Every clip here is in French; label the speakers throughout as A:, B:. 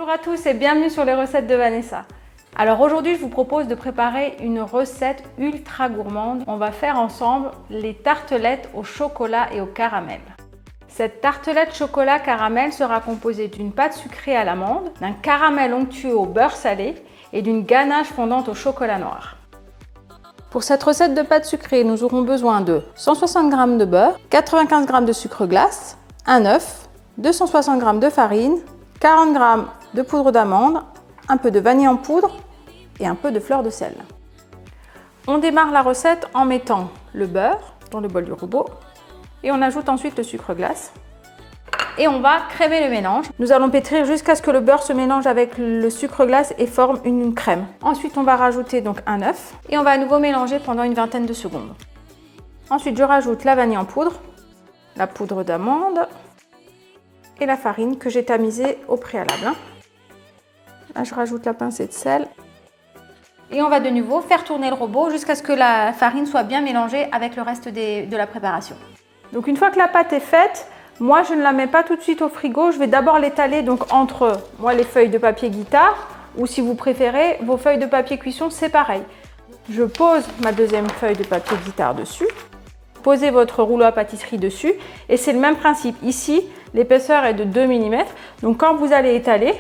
A: Bonjour à tous et bienvenue sur les recettes de Vanessa. Alors aujourd'hui je vous propose de préparer une recette ultra gourmande. On va faire ensemble les tartelettes au chocolat et au caramel. Cette tartelette chocolat caramel sera composée d'une pâte sucrée à l'amande, d'un caramel onctueux au beurre salé et d'une ganache fondante au chocolat noir. Pour cette recette de pâte sucrée, nous aurons besoin de 160 g de beurre, 95 g de sucre glace, un œuf, 260 g de farine, 40 g de poudre d'amande, un peu de vanille en poudre et un peu de fleur de sel. On démarre la recette en mettant le beurre dans le bol du robot et on ajoute ensuite le sucre glace. Et on va crémer le mélange. Nous allons pétrir jusqu'à ce que le beurre se mélange avec le sucre glace et forme une crème. Ensuite, on va rajouter donc un œuf et on va à nouveau mélanger pendant une vingtaine de secondes. Ensuite, je rajoute la vanille en poudre, la poudre d'amande et la farine que j'ai tamisée au préalable. Là, je rajoute la pincée de sel. Et on va de nouveau faire tourner le robot jusqu'à ce que la farine soit bien mélangée avec le reste de la préparation. Donc une fois que la pâte est faite, moi je ne la mets pas tout de suite au frigo. Je vais d'abord l'étaler donc entre les feuilles de papier guitare ou si vous préférez vos feuilles de papier cuisson, c'est pareil. Je pose ma deuxième feuille de papier guitare dessus. Posez votre rouleau à pâtisserie dessus et c'est le même principe. Ici, l'épaisseur est de 2 mm. Donc quand vous allez étaler,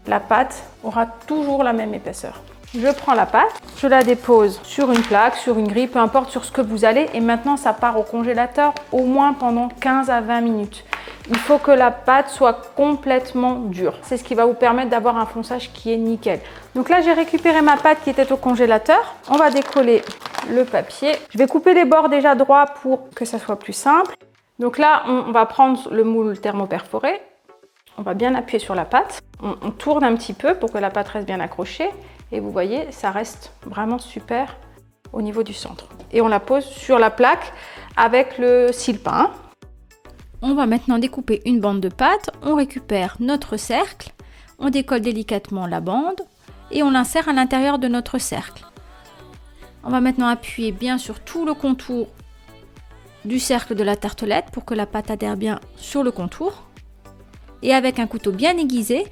A: la pâte aura toujours la même épaisseur. Je prends la pâte, je la dépose sur une plaque, sur une grille, peu importe sur ce que vous allez. Et maintenant, ça part au congélateur au moins pendant 15 à 20 minutes. Il faut que la pâte soit complètement dure. C'est ce qui va vous permettre d'avoir un fonçage qui est nickel. Donc là, j'ai récupéré ma pâte qui était au congélateur. On va décoller le papier. Je vais couper les bords déjà droits pour que ça soit plus simple. Donc là, on va prendre le moule thermoperforé. On va bien appuyer sur la pâte. On tourne un petit peu pour que la pâte reste bien accrochée. Et vous voyez, ça reste vraiment super au niveau du centre. Et on la pose sur la plaque avec le sile-pain.
B: On va maintenant découper une bande de pâte. On récupère notre cercle. On décolle délicatement la bande et on l'insère à l'intérieur de notre cercle. On va maintenant appuyer bien sur tout le contour du cercle de la tartelette pour que la pâte adhère bien sur le contour. Et avec un couteau bien aiguisé,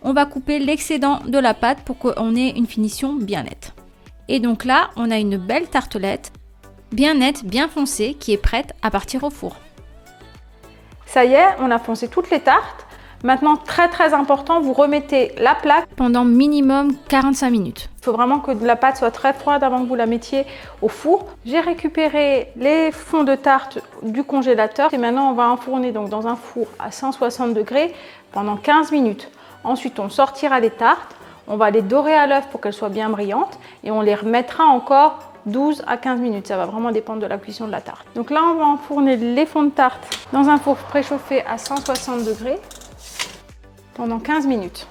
B: on va couper l'excédent de la pâte pour qu'on ait une finition bien nette. Et donc là, on a une belle tartelette, bien nette, bien foncée, qui est prête à partir au four.
A: Ça y est, on a foncé toutes les tartes. Maintenant, très important, vous remettez la plaque
B: pendant minimum 45 minutes.
A: Il faut vraiment que la pâte soit très froide avant que vous la mettiez au four. J'ai récupéré les fonds de tarte du congélateur et maintenant on va enfourner donc dans un four à 160 degrés pendant 15 minutes. Ensuite, on sortira les tartes, on va les dorer à l'œuf pour qu'elles soient bien brillantes et on les remettra encore 12 à 15 minutes. Ça va vraiment dépendre de la cuisson de la tarte. Donc là, on va enfourner les fonds de tarte dans un four préchauffé à 160 degrés pendant 15 minutes.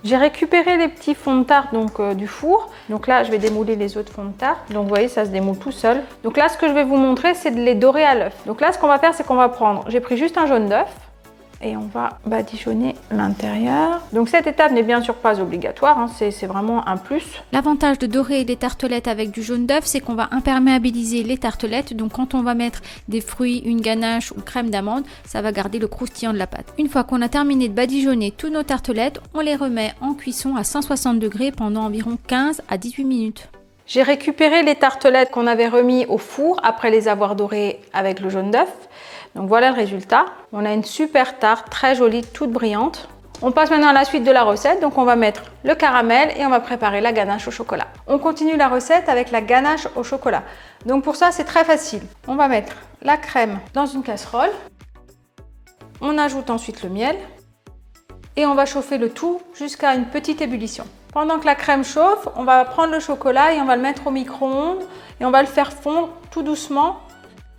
A: J'ai récupéré les petits fonds de tarte du four. Donc là, je vais démouler les autres fonds de tarte. Donc vous voyez, ça se démoule tout seul. Donc là, ce que je vais vous montrer, c'est de les dorer à l'œuf. Donc là, ce qu'on va faire, c'est qu'on va prendre, j'ai pris juste un jaune d'œuf et on va badigeonner l'intérieur. Donc cette étape n'est bien sûr pas obligatoire, c'est vraiment un plus.
B: L'avantage de dorer les tartelettes avec du jaune d'œuf, c'est qu'on va imperméabiliser les tartelettes. Donc quand on va mettre des fruits, une ganache ou crème d'amande, ça va garder le croustillant de la pâte. Une fois qu'on a terminé de badigeonner toutes nos tartelettes, on les remet en cuisson à 160 degrés pendant environ 15 à 18 minutes.
A: J'ai récupéré les tartelettes qu'on avait remis au four après les avoir dorées avec le jaune d'œuf. Donc voilà le résultat. On a une super tarte, très jolie, toute brillante. On passe maintenant à la suite de la recette. Donc on va mettre le caramel et on va préparer la ganache au chocolat. On continue la recette avec la ganache au chocolat. Donc pour ça, c'est très facile. On va mettre la crème dans une casserole. On ajoute ensuite le miel. Et on va chauffer le tout jusqu'à une petite ébullition. Pendant que la crème chauffe, on va prendre le chocolat et on va le mettre au micro-ondes et on va le faire fondre tout doucement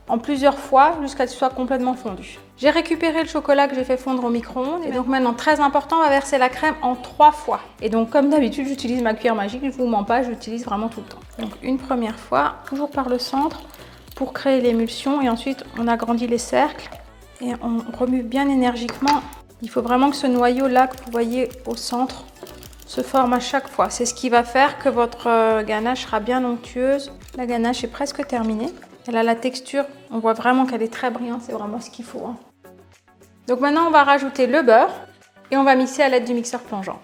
A: en plusieurs fois jusqu'à ce qu'il soit complètement fondu. J'ai récupéré le chocolat que j'ai fait fondre au micro-ondes et donc maintenant, très important, on va verser la crème en 3 fois. Et donc comme d'habitude, j'utilise ma cuillère magique, je ne vous mens pas, je l'utilise vraiment tout le temps. Donc une première fois, toujours par le centre pour créer l'émulsion et ensuite on agrandit les cercles et on remue bien énergiquement. Il faut vraiment que ce noyau là que vous voyez au centre se forme à chaque fois. C'est ce qui va faire que votre ganache sera bien onctueuse. La ganache est presque terminée. Elle a la texture, on voit vraiment qu'elle est très brillante, c'est vraiment ce qu'il faut. Donc maintenant on va rajouter le beurre et on va mixer à l'aide du mixeur plongeant.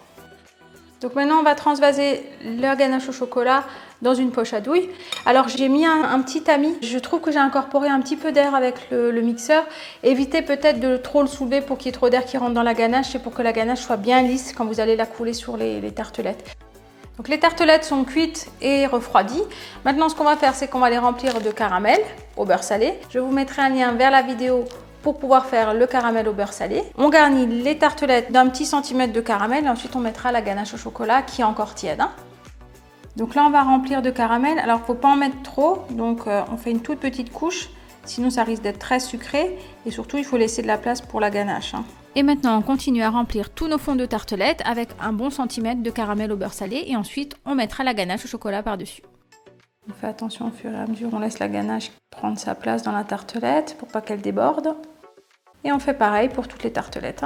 A: Donc maintenant on va transvaser la ganache au chocolat dans une poche à douille. Alors j'ai mis un petit tamis, je trouve que j'ai incorporé un petit peu d'air avec le mixeur. Évitez peut-être de trop le soulever pour qu'il y ait trop d'air qui rentre dans la ganache, c'est pour que la ganache soit bien lisse quand vous allez la couler sur les tartelettes. Donc les tartelettes sont cuites et refroidies. Maintenant ce qu'on va faire, c'est qu'on va les remplir de caramel au beurre salé. Je vous mettrai un lien vers la vidéo pour pouvoir faire le caramel au beurre salé. On garnit les tartelettes d'un petit centimètre de caramel et ensuite on mettra la ganache au chocolat qui est encore tiède. Donc là on va remplir de caramel. Alors il ne faut pas en mettre trop, donc on fait une toute petite couche, sinon ça risque d'être très sucré et surtout il faut laisser de la place pour la ganache.
B: Et maintenant on continue à remplir tous nos fonds de tartelettes avec un bon centimètre de caramel au beurre salé et ensuite on mettra la ganache au chocolat par-dessus.
A: On fait attention au fur et à mesure, on laisse la ganache prendre sa place dans la tartelette pour pas qu'elle déborde. Et on fait pareil pour toutes les tartelettes.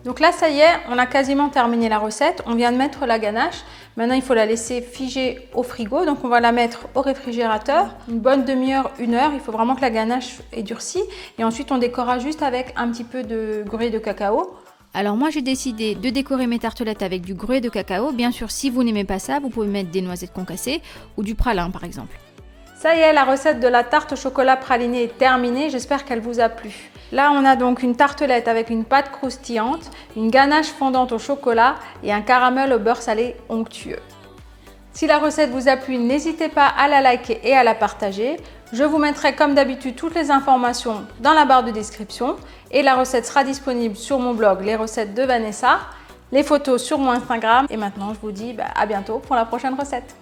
A: Donc là, ça y est, on a quasiment terminé la recette. On vient de mettre la ganache. Maintenant, il faut la laisser figer au frigo. Donc on va la mettre au réfrigérateur. Une bonne demi-heure, 1 heure. Il faut vraiment que la ganache ait durci. Et ensuite, on décorera juste avec un petit peu de gruau de cacao.
B: Alors moi j'ai décidé de décorer mes tartelettes avec du gruau de cacao. Bien sûr, si vous n'aimez pas ça, vous pouvez mettre des noisettes concassées ou du pralin par exemple.
A: Ça y est, la recette de la tarte au chocolat pralinée est terminée. J'espère qu'elle vous a plu. Là, on a donc une tartelette avec une pâte croustillante, une ganache fondante au chocolat et un caramel au beurre salé onctueux. Si la recette vous a plu, n'hésitez pas à la liker et à la partager. Je vous mettrai comme d'habitude toutes les informations dans la barre de description et la recette sera disponible sur mon blog Les recettes de Vanessa, les photos sur mon Instagram et maintenant je vous dis à bientôt pour la prochaine recette.